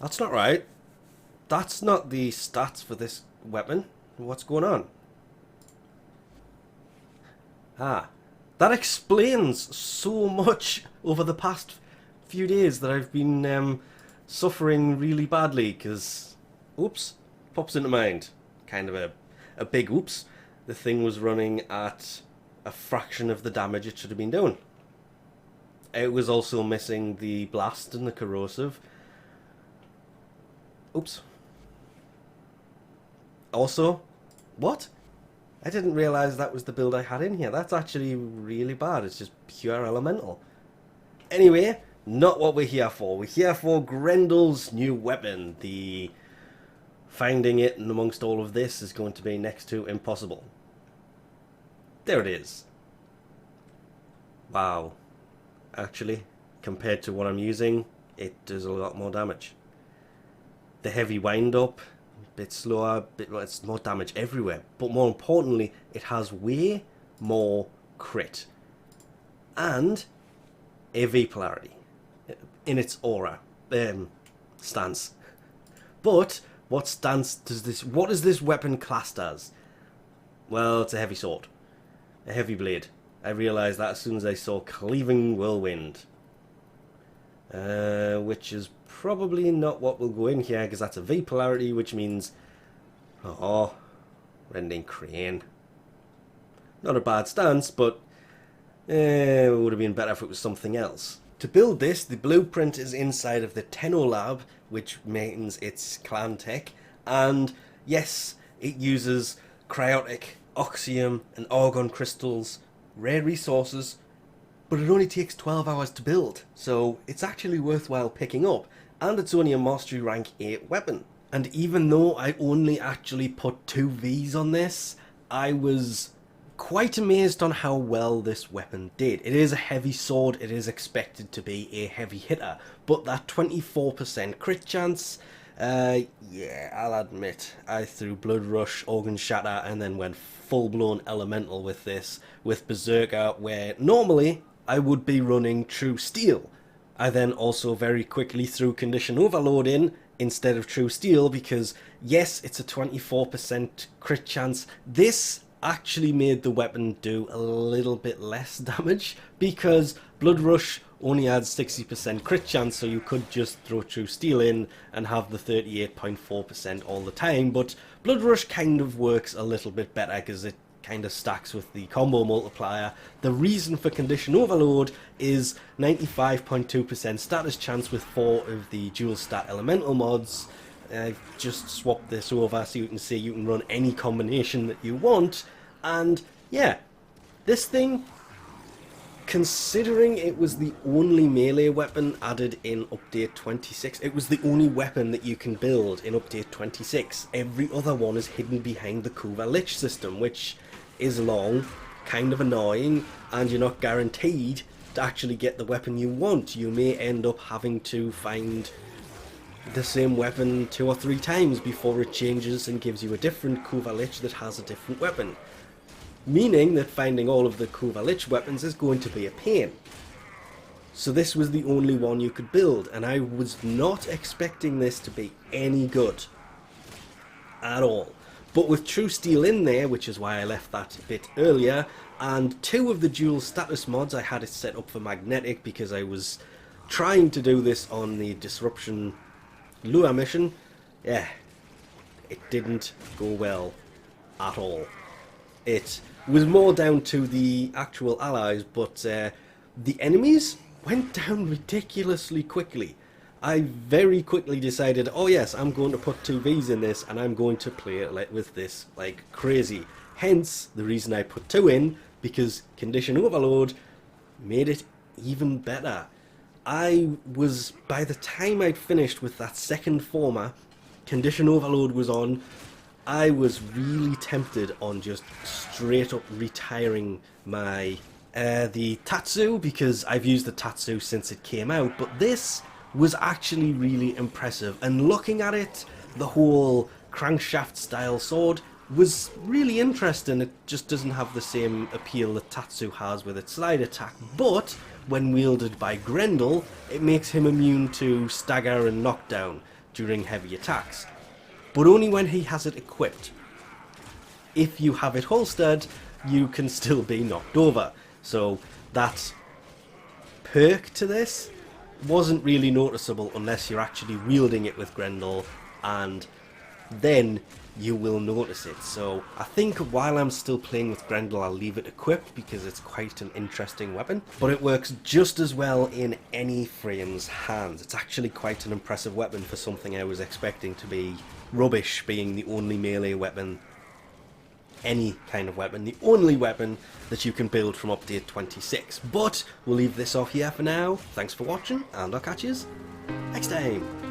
That's not right. That's not the stats for this weapon. What's going on? Ah, that explains so much over the past few days that I've been suffering really badly, because, oops, pops into mind. Kind of a big oops. The thing was running at a fraction of the damage it should have been doing. It was also missing the blast and the corrosive. Oops. Also, what? I didn't realise that was the build I had in here. That's actually really bad. It's just pure elemental. Anyway, not what we're here for. We're here for Grendel's new weapon. The finding it and amongst all of this is going to be next to impossible. There it is. Wow. Actually, compared to what I'm using, it does a lot more damage. The heavy wind up, a bit slower, it's more damage everywhere. But more importantly, it has way more crit. And AV polarity in its aura stance. But what stance does this? What is this weapon classed as? Well, it's a heavy sword, a heavy blade. I realised that as soon as I saw Cleaving Whirlwind, which is probably not what will go in here because that's a V polarity, which means Rending Crane. Not a bad stance, but it would have been better if it was something else. To build this, the blueprint is inside of the Tenno Lab, which maintains its clan tech, and yes, it uses cryotic, oxium, and argon crystals, rare resources, but it only takes 12 hours to build, so it's actually worthwhile picking up, and it's only a Mastery Rank 8 weapon. And even though I only actually put 2 Vs on this, I was quite amazed on how well this weapon did. It is a heavy sword, it is expected to be a heavy hitter, but that 24% crit chance, yeah, I'll admit, I threw Blood Rush, Organ Shatter, and then went full-blown elemental with this, with Berserker, where normally I would be running True Steel. I then also very quickly threw Condition Overload in instead of True Steel, because yes, it's a 24% crit chance. This actually made the weapon do a little bit less damage, because Blood Rush only adds 60% crit chance, so you could just throw True Steel in and have the 38.4% all the time, but Blood Rush kind of works a little bit better because it kind of stacks with the combo multiplier. The reason for Condition Overload is 95.2% status chance with 4 of the dual stat elemental mods. I've just swapped this over so you can see you can run any combination that you want, and yeah, this thing, considering it was the only melee weapon added in update 26, it was the only weapon that you can build in update 26. Every other one is hidden behind the Kuva Lich system, which is long, kind of annoying, and you're not guaranteed to actually get the weapon you want. You may end up having to find the same weapon 2 or 3 times before it changes and gives you a different Kuva Lich that has a different weapon. Meaning that finding all of the Kuva Lich weapons is going to be a pain. So this was the only one you could build, and I was not expecting this to be any good at all. But with True Steel in there, which is why I left that a bit earlier, and 2 of the dual status mods, I had it set up for magnetic because I was trying to do this on the Disruption Lure mission. Yeah, it didn't go well at all. It was more down to the actual allies, but the enemies went down ridiculously quickly. I very quickly decided, oh yes, I'm going to put 2 Vs in this and I'm going to play it with this like crazy. Hence the reason I put 2 in, because Condition Overload made it even better. I was, by the time I'd finished with that second forma, Condition Overload was on, I was really tempted on just straight up retiring my the Tatsu, because I've used the Tatsu since it came out, but this was actually really impressive, and looking at it, the whole crankshaft style sword was really interesting. It just doesn't have the same appeal that Tatsu has with its slide attack, but when wielded by Grendel, it makes him immune to stagger and knockdown. during heavy attacks, but only when he has it equipped. If you have it holstered, you can still be knocked over. So that perk to this wasn't really noticeable unless you're actually wielding it with Grendel, and then you will notice it. So I think while I'm still playing with Grendel, I'll leave it equipped because it's quite an interesting weapon, but it works just as well in any Frame's hands. It's actually quite an impressive weapon for something I was expecting to be rubbish, being the only melee weapon, any kind of weapon, the only weapon that you can build from update 26. But we'll leave this off here for now. Thanks for watching, and I'll catch you next time.